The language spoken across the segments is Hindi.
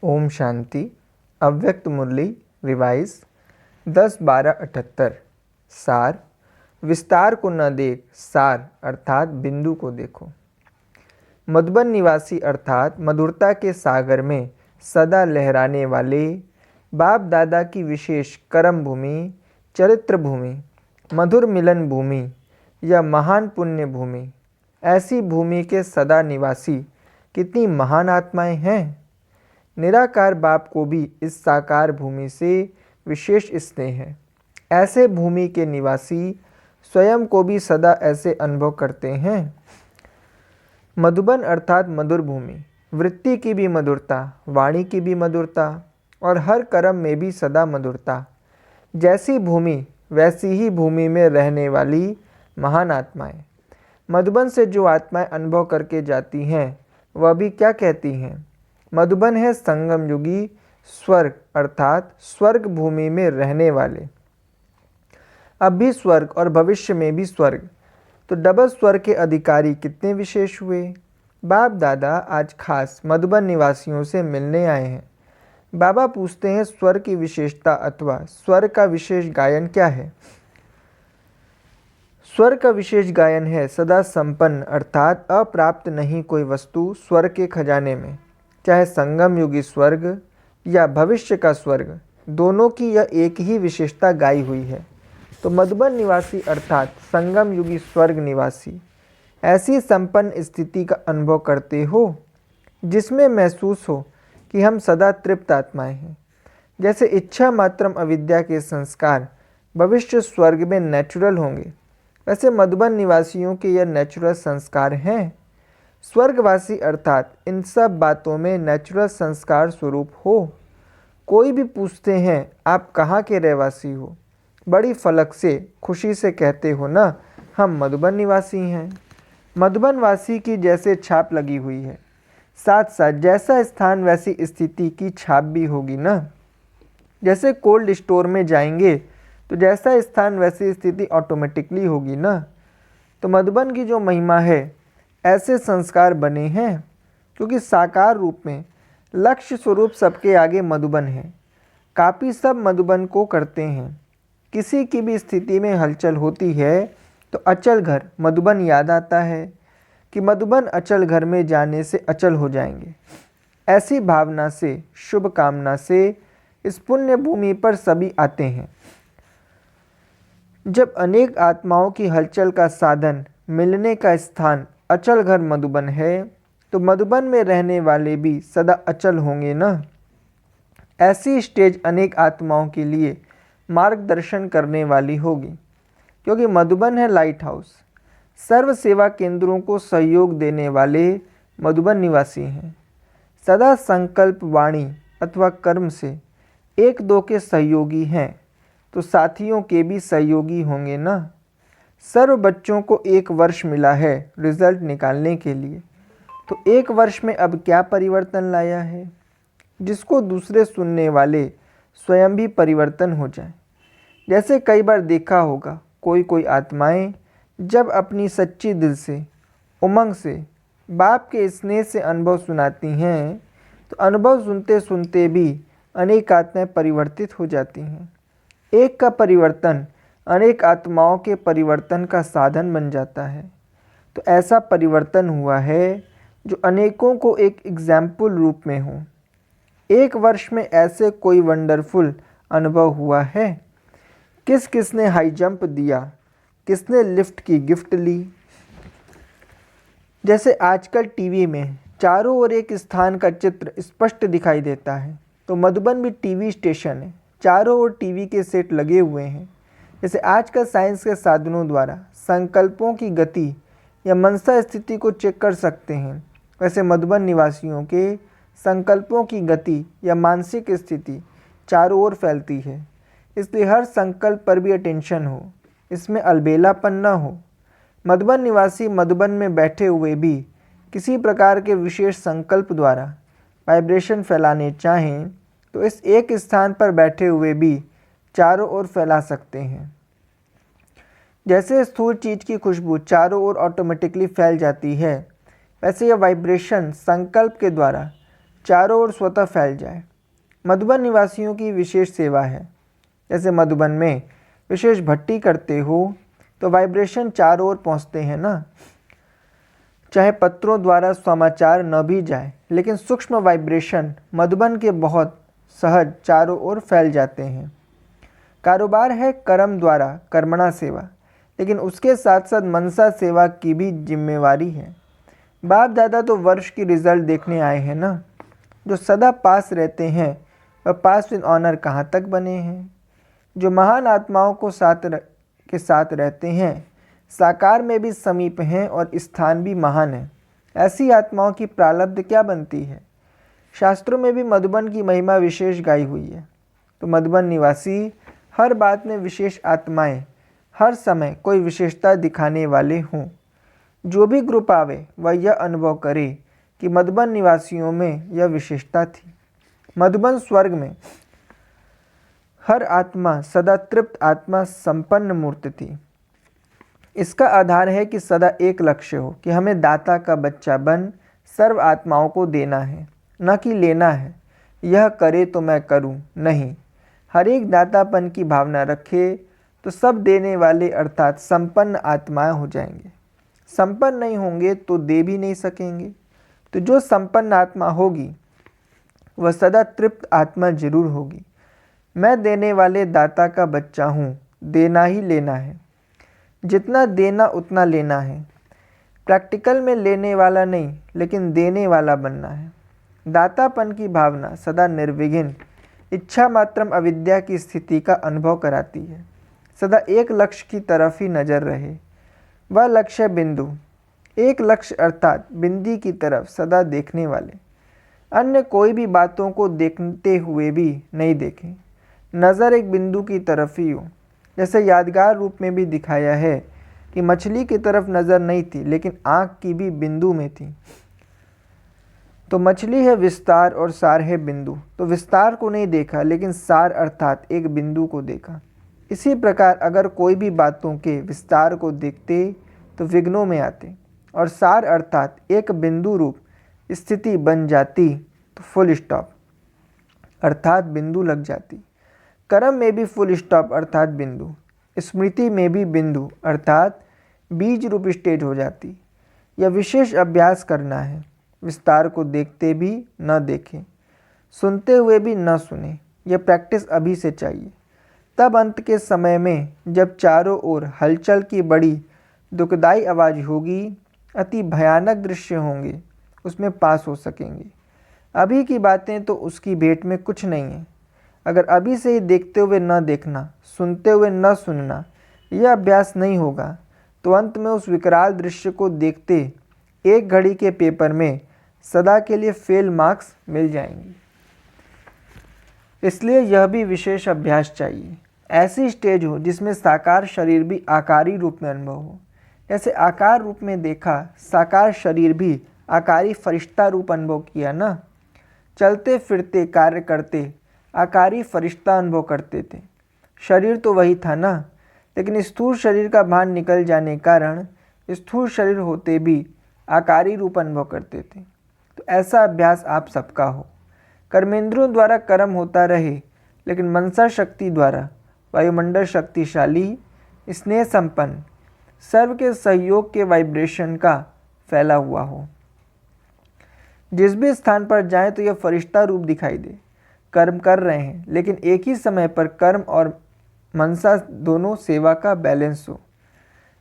ओम शांति। अव्यक्त मुरली रिवाइज 10-12-78। सार। विस्तार को न देख, सार अर्थात बिंदु को देखो। मधुबन निवासी अर्थात मधुरता के सागर में सदा लहराने वाले बाप दादा की विशेष कर्म भूमि, चरित्र भूमि, मधुर मिलन भूमि या महान पुण्य भूमि, ऐसी भूमि के सदा निवासी कितनी महान आत्माएं हैं। निराकार बाप को भी इस साकार भूमि से विशेष स्नेह है। ऐसे भूमि के निवासी स्वयं को भी सदा ऐसे अनुभव करते हैं। मधुबन अर्थात मधुर भूमि, वृत्ति की भी मधुरता, वाणी की भी मधुरता और हर कर्म में भी सदा मधुरता। जैसी भूमि वैसी ही भूमि में रहने वाली महान आत्माएं। मधुबन से जो आत्माएं अनुभव करके जाती हैं वह भी क्या कहती हैं? मधुबन है संगम युगी स्वर्ग अर्थात स्वर्ग भूमि में रहने वाले। अब भी स्वर्ग और भविष्य में भी स्वर्ग, तो डबल स्वर्ग के अधिकारी कितने विशेष हुए। बाप दादा आज खास मधुबन निवासियों से मिलने आए हैं। बाबा पूछते हैं स्वर्ग की विशेषता अथवा स्वर्ग का विशेष गायन क्या है। स्वर्ग का विशेष गायन है सदा संपन्न अर्थात अप्राप्त नहीं कोई वस्तु स्वर्ग के खजाने में, चाहे संगम युगी स्वर्ग या भविष्य का स्वर्ग, दोनों की यह एक ही विशेषता गाई हुई है। तो मधुबन निवासी अर्थात संगम युगी स्वर्ग निवासी ऐसी संपन्न स्थिति का अनुभव करते हो जिसमें महसूस हो कि हम सदा तृप्त आत्माएं हैं। जैसे इच्छा मात्रम अविद्या के संस्कार भविष्य स्वर्ग में नेचुरल होंगे, वैसे मधुबन निवासियों के यह नेचुरल संस्कार हैं। स्वर्गवासी अर्थात इन सब बातों में नेचुरल संस्कार स्वरूप हो। कोई भी पूछते हैं आप कहाँ के रहवासी हो, बड़ी फलक से खुशी से कहते हो ना, हम मधुबन निवासी हैं। मधुबन वासी की जैसे छाप लगी हुई है, साथ साथ जैसा स्थान वैसी स्थिति की छाप भी होगी ना। जैसे कोल्ड स्टोर में जाएंगे तो जैसा स्थान वैसी स्थिति ऑटोमेटिकली होगी ना। तो मधुबन की जो महिमा है, ऐसे संस्कार बने हैं क्योंकि साकार रूप में लक्ष्य स्वरूप सबके आगे मधुबन है। कापी सब मधुबन को करते हैं। किसी की भी स्थिति में हलचल होती है तो अचल घर मधुबन याद आता है कि मधुबन अचल घर में जाने से अचल हो जाएंगे। ऐसी भावना से, शुभ कामना से इस पुण्य भूमि पर सभी आते हैं। जब अनेक आत्माओं की हलचल का साधन, मिलने का स्थान अचल घर मधुबन है, तो मधुबन में रहने वाले भी सदा अचल होंगे ना। ऐसी स्टेज अनेक आत्माओं के लिए मार्गदर्शन करने वाली होगी, क्योंकि मधुबन है लाइट हाउस। सर्व सेवा केंद्रों को सहयोग देने वाले मधुबन निवासी हैं। सदा संकल्प, वाणी अथवा कर्म से एक दो के सहयोगी हैं तो साथियों के भी सहयोगी होंगे ना। सर्व बच्चों को 1 वर्ष मिला है रिजल्ट निकालने के लिए, तो 1 वर्ष में अब क्या परिवर्तन लाया है, जिसको दूसरे सुनने वाले स्वयं भी परिवर्तन हो जाए। जैसे कई बार देखा होगा कोई आत्माएं जब अपनी सच्ची दिल से, उमंग से, बाप के स्नेह से अनुभव सुनाती हैं तो अनुभव सुनते सुनते भी अनेक आत्माएं परिवर्तित हो जाती हैं। एक का परिवर्तन अनेक आत्माओं के परिवर्तन का साधन बन जाता है। तो ऐसा परिवर्तन हुआ है जो अनेकों को एक एग्जाम्पल रूप में हो। 1 वर्ष में ऐसे कोई वंडरफुल अनुभव हुआ है? किस किसने हाई जंप दिया, किसने लिफ्ट की गिफ्ट ली। जैसे आजकल टीवी में चारों ओर एक स्थान का चित्र स्पष्ट दिखाई देता है, तो मधुबन भी टीवी स्टेशन है। चारों ओर टीवी के सेट लगे हुए हैं। जैसे आजकल साइंस के साधनों द्वारा संकल्पों की गति या मनसा स्थिति को चेक कर सकते हैं, वैसे मधुबन निवासियों के संकल्पों की गति या मानसिक स्थिति चारों ओर फैलती है। इसलिए हर संकल्प पर भी अटेंशन हो, इसमें अलबेलापन न हो। मधुबन निवासी मधुबन में बैठे हुए भी किसी प्रकार के विशेष संकल्प द्वारा वाइब्रेशन फैलाने चाहें तो इस एक स्थान पर बैठे हुए भी चारों ओर फैला सकते हैं। जैसे स्थूल चीज की खुशबू चारों ओर ऑटोमेटिकली फैल जाती है, वैसे यह वाइब्रेशन संकल्प के द्वारा चारों ओर स्वतः फैल जाए। मधुबन निवासियों की विशेष सेवा है। जैसे मधुबन में विशेष भट्टी करते हो तो वाइब्रेशन चारों ओर पहुँचते हैं ना। चाहे पत्रों द्वारा समाचार न भी जाए, लेकिन सूक्ष्म वाइब्रेशन मधुबन के बहुत सहज चारों ओर फैल जाते हैं। कारोबार है कर्म द्वारा कर्मणा सेवा, लेकिन उसके साथ साथ मनसा सेवा की भी जिम्मेवारी है। बाप दादा तो वर्ष की रिजल्ट देखने आए हैं ना। जो सदा पास रहते हैं वह पास विद ऑनर कहाँ तक बने हैं। जो महान आत्माओं को के साथ रहते हैं, साकार में भी समीप हैं और स्थान भी महान है। ऐसी आत्माओं की प्रारब्ध क्या बनती है। शास्त्रों में भी मधुबन की महिमा विशेष गाई हुई है। तो मधुबन निवासी हर बात में विशेष आत्माएं हर समय कोई विशेषता दिखाने वाले हों। जो भी ग्रुप आवे वह यह अनुभव करे कि मधुबन निवासियों में यह विशेषता थी। मधुबन स्वर्ग में हर आत्मा सदा तृप्त आत्मा संपन्न मूर्ति थी। इसका आधार है कि सदा एक लक्ष्य हो कि हमें दाता का बच्चा बन सर्व आत्माओं को देना है, न कि लेना है। यह करे तो मैं करूं, नहीं। हर एक दातापन की भावना रखे तो सब देने वाले अर्थात संपन्न आत्माएं हो जाएंगे। संपन्न नहीं होंगे तो दे भी नहीं सकेंगे। तो जो संपन्न आत्मा होगी वह सदा तृप्त आत्मा जरूर होगी। मैं देने वाले दाता का बच्चा हूँ, देना ही लेना है। जितना देना उतना लेना है। प्रैक्टिकल में लेने वाला नहीं, लेकिन देने वाला बनना है। दातापन की भावना सदा निर्विघ्न इच्छा मात्रम अविद्या की स्थिति का अनुभव कराती है। सदा एक लक्ष्य की तरफ ही नजर रहे, वह लक्ष्य बिंदु। एक लक्ष्य अर्थात बिंदी की तरफ सदा देखने वाले। अन्य कोई भी बातों को देखते हुए भी नहीं देखें। नज़र एक बिंदु की तरफ ही हो। जैसे यादगार रूप में भी दिखाया है कि मछली की तरफ नज़र नहीं थी, लेकिन आँख की भी बिंदु में थी। तो मछली है विस्तार और सार है बिंदु। तो विस्तार को नहीं देखा, लेकिन सार अर्थात एक बिंदु को देखा। इसी प्रकार अगर कोई भी बातों के विस्तार को देखते तो विघ्नों में आते, और सार अर्थात एक बिंदु रूप स्थिति बन जाती तो फुल स्टॉप अर्थात बिंदु लग जाती। कर्म में भी फुल स्टॉप अर्थात बिंदु, स्मृति में भी बिंदु अर्थात बीज रूप स्टेज हो जाती। यह विशेष अभ्यास करना है। विस्तार को देखते भी न देखें, सुनते हुए भी न सुने। यह प्रैक्टिस अभी से चाहिए। तब अंत के समय में जब चारों ओर हलचल की बड़ी दुखदाई आवाज़ होगी, अति भयानक दृश्य होंगे, उसमें पास हो सकेंगे। अभी की बातें तो उसकी भेंट में कुछ नहीं है। अगर अभी से ही देखते हुए न देखना, सुनते हुए न सुनना, यह अभ्यास नहीं होगा तो अंत में उस विकराल दृश्य को देखते एक घड़ी के पेपर में सदा के लिए फेल मार्क्स मिल जाएंगे। इसलिए यह भी विशेष अभ्यास चाहिए। ऐसी स्टेज हो जिसमें साकार शरीर भी आकारी रूप में अनुभव हो। जैसे आकार रूप में देखा, साकार शरीर भी आकारी फरिश्ता रूप अनुभव किया ना। चलते फिरते कार्य करते आकारी फरिश्ता अनुभव करते थे। शरीर तो वही था ना, लेकिन स्थूल शरीर का भान निकल जाने कारण स्थूल शरीर होते भी आकारी रूप अनुभव करते थे। तो ऐसा अभ्यास आप सबका हो। कर्मेंद्रियों द्वारा कर्म होता रहे, लेकिन मनसा शक्ति द्वारा वायुमंडल शक्तिशाली, स्नेह संपन्न, सर्व के सहयोग के वाइब्रेशन का फैला हुआ हो। जिस भी स्थान पर जाएं तो यह फरिश्ता रूप दिखाई दे। कर्म कर रहे हैं, लेकिन एक ही समय पर कर्म और मनसा दोनों सेवा का बैलेंस हो।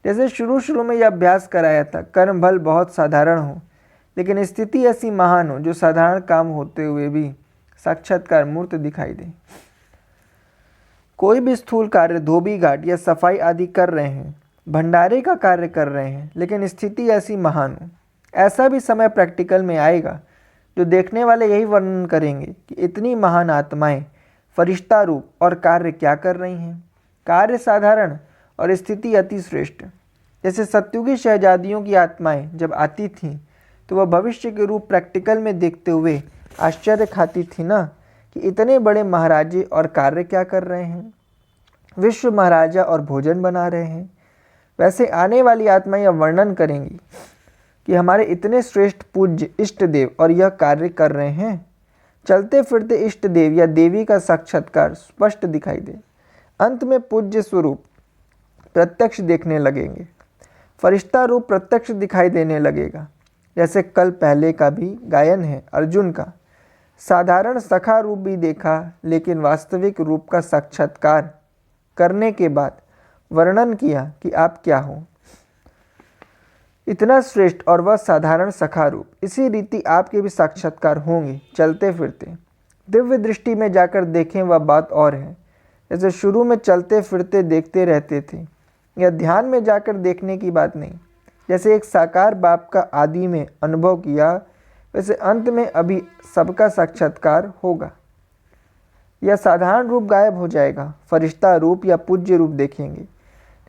जैसे शुरू में यह अभ्यास कराया था, कर्म भल बहुत साधारण हो, लेकिन स्थिति ऐसी महान हो जो साधारण काम होते हुए भी साक्षात्कार मूर्त दिखाई दे। कोई भी स्थूल कार्य, धोबी घाट या सफाई आदि कर रहे हैं, भंडारे का कार्य कर रहे हैं, लेकिन स्थिति ऐसी महान हो। ऐसा भी समय प्रैक्टिकल में आएगा जो देखने वाले यही वर्णन करेंगे कि इतनी महान आत्माएं फरिश्ता रूप और कार्य क्या कर रही हैं। कार्य साधारण और स्थिति अति श्रेष्ठ। जैसे सत्युगी शहजादियों की आत्माएं जब आती थीं तो वह भविष्य के रूप प्रैक्टिकल में देखते हुए आश्चर्य खाती थी ना कि इतने बड़े महाराजे और कार्य क्या कर रहे हैं, विश्व महाराजा और भोजन बना रहे हैं। वैसे आने वाली आत्माएं यह वर्णन करेंगी कि हमारे इतने श्रेष्ठ पूज्य इष्ट देव और यह कार्य कर रहे हैं, चलते फिरते इष्ट देव या देवी का साक्षात्कार स्पष्ट दिखाई दे। अंत में पूज्य स्वरूप प्रत्यक्ष देखने लगेंगे। फरिश्ता रूप प्रत्यक्ष दिखाई देने लगेगा। जैसे कल पहले का भी गायन है अर्जुन का, साधारण सखा रूप भी देखा, लेकिन वास्तविक रूप का साक्षात्कार करने के बाद वर्णन किया कि आप क्या हो, इतना श्रेष्ठ और वह साधारण सखा रूप। इसी रीति आपके भी साक्षात्कार होंगे चलते फिरते। दिव्य दृष्टि में जाकर देखें वह बात और है। जैसे शुरू में चलते फिरते देखते रहते थे, यह ध्यान में जाकर देखने की बात नहीं। जैसे एक साकार बाप का आदि में अनुभव किया, वैसे अंत में अभी सबका साक्षात्कार होगा। यह साधारण रूप गायब हो जाएगा, फरिश्ता रूप या पूज्य रूप देखेंगे।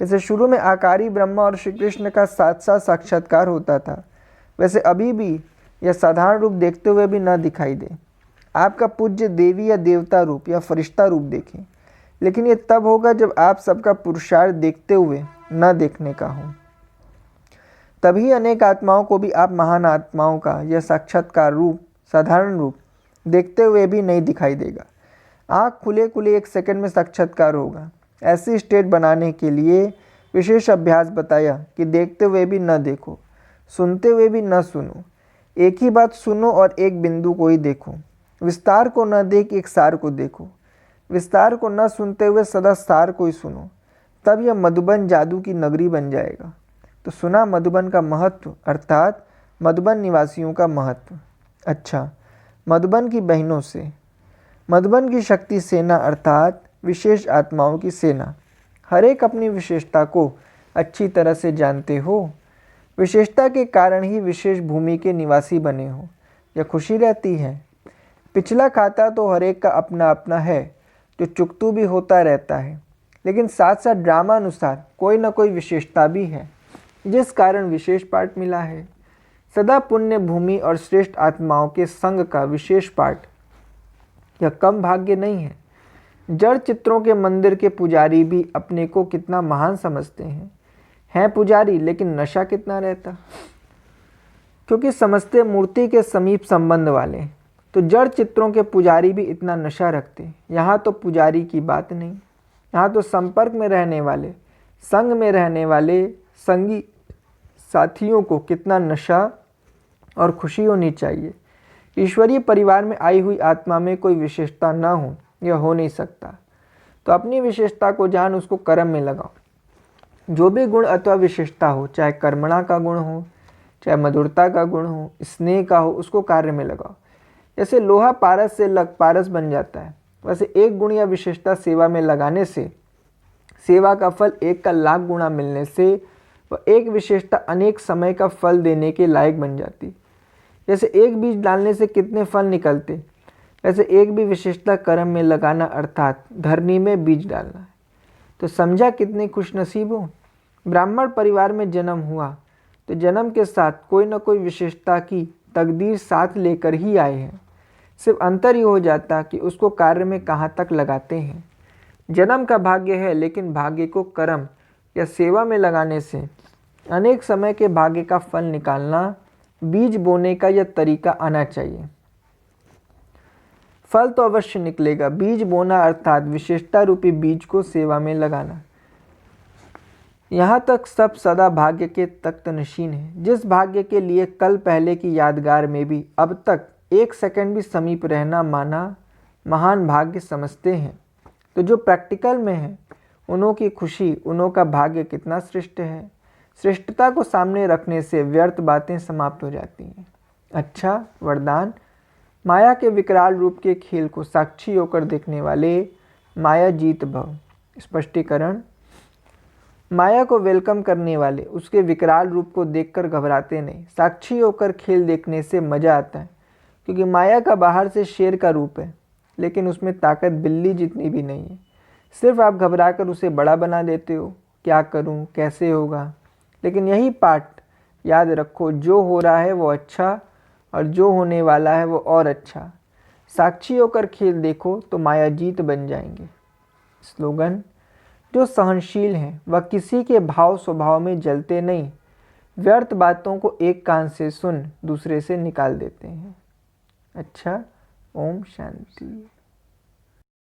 जैसे शुरू में आकारी ब्रह्मा और श्री कृष्ण का साथ साथ साक्षात्कार होता था, वैसे अभी भी यह साधारण रूप देखते हुए भी न दिखाई दे। आपका पूज्य देवी या देवता रूप या फरिश्ता रूप देखें, लेकिन ये तब होगा जब आप सबका पुरुषार्थ देखते हुए न देखने का हो। तभी अनेक आत्माओं को भी आप महान आत्माओं का यह साक्षात्कार रूप साधारण रूप देखते हुए भी नहीं दिखाई देगा। आँख खुले खुले 1 सेकंड में साक्षात्कार होगा। ऐसी स्टेट बनाने के लिए विशेष अभ्यास बताया कि देखते हुए भी न देखो, सुनते हुए भी न सुनो, एक ही बात सुनो और एक बिंदु को ही देखो। विस्तार को न देख एक सार को देखो, विस्तार को न सुनते हुए सदा सार को ही सुनो। तब यह मधुबन जादू की नगरी बन जाएगा। तो सुना मधुबन का महत्व, अर्थात मधुबन निवासियों का महत्व। अच्छा, मधुबन की बहनों से, मधुबन की शक्ति सेना अर्थात विशेष आत्माओं की सेना। हर एक अपनी विशेषता को अच्छी तरह से जानते हो। विशेषता के कारण ही विशेष भूमि के निवासी बने हो, यह खुशी रहती है। पिछला खाता तो हर एक का अपना अपना है, जो चुकतू भी होता रहता है, लेकिन साथ साथ ड्रामा अनुसार कोई न कोई विशेषता भी है, जिस कारण विशेष पाठ मिला है। सदा पुण्य भूमि और श्रेष्ठ आत्माओं के संग का विशेष पाठ, यह कम भाग्य नहीं है। जड़ चित्रों के मंदिर के पुजारी भी अपने को कितना महान समझते हैं पुजारी, लेकिन नशा कितना रहता, क्योंकि समझते मूर्ति के समीप संबंध वाले। तो जड़ चित्रों के पुजारी भी इतना नशा रखते। यहाँ तो पुजारी की बात नहीं, यहाँ तो संपर्क में रहने वाले, संग में रहने वाले संगी साथियों को कितना नशा और खुशी होनी चाहिए। ईश्वरीय परिवार में आई हुई आत्मा में कोई विशेषता न हो, यह हो नहीं सकता। तो अपनी विशेषता को जान उसको कर्म में लगाओ। जो भी गुण अथवा विशेषता हो, चाहे कर्मणा का गुण हो, चाहे मधुरता का गुण हो, स्नेह का हो, उसको कार्य में लगाओ। जैसे लोहा पारस से लग पारस बन जाता है, वैसे एक गुण या विशेषता सेवा में लगाने से सेवा का फल 1 का लाख गुना मिलने से वह एक विशेषता अनेक समय का फल देने के लायक बन जाती। जैसे एक बीज डालने से कितने फल निकलते, वैसे एक भी विशेषता कर्म में लगाना अर्थात धरनी में बीज डालना है। तो समझा कितने खुशनसीब हो। ब्राह्मण परिवार में जन्म हुआ तो जन्म के साथ कोई न कोई विशेषता की तकदीर साथ लेकर ही आए हैं। सिर्फ अंतर ही हो जाता कि उसको कार्य में कहाँ तक लगाते हैं। जन्म का भाग्य है, लेकिन भाग्य को कर्म या सेवा में लगाने से अनेक समय के भाग्य का फल निकालना, बीज बोने का यह तरीका आना चाहिए। फल तो अवश्य निकलेगा। बीज बोना अर्थात विशेषता रूपी बीज को सेवा में लगाना। यहाँ तक सब सदा भाग्य के तख्त नशीन है। जिस भाग्य के लिए कल पहले की यादगार में भी अब तक 1 सेकंड भी समीप रहना माना महान भाग्य समझते हैं, तो जो प्रैक्टिकल में है उन्हों की खुशी, उन्हों का भाग्य कितना श्रेष्ठ है। श्रेष्ठता को सामने रखने से व्यर्थ बातें समाप्त हो जाती हैं। अच्छा, वरदान। माया के विकराल रूप के खेल को साक्षी होकर देखने वाले माया जीत भव। स्पष्टीकरण। माया को वेलकम करने वाले उसके विकराल रूप को देखकर घबराते नहीं। साक्षी होकर खेल देखने से मज़ा आता है, क्योंकि माया का बाहर से शेर का रूप है, लेकिन उसमें ताकत बिल्ली जितनी भी नहीं है। सिर्फ आप घबराकर उसे बड़ा बना देते हो, क्या करूं, कैसे होगा। लेकिन यही पाठ याद रखो, जो हो रहा है वो अच्छा और जो होने वाला है वो और अच्छा। साक्षी होकर खेल देखो तो माया जीत बन जाएंगे। स्लोगन। जो सहनशील हैं वह किसी के भाव स्वभाव में जलते नहीं, व्यर्थ बातों को एक कान से सुन दूसरे से निकाल देते हैं। अच्छा, ओम शांति।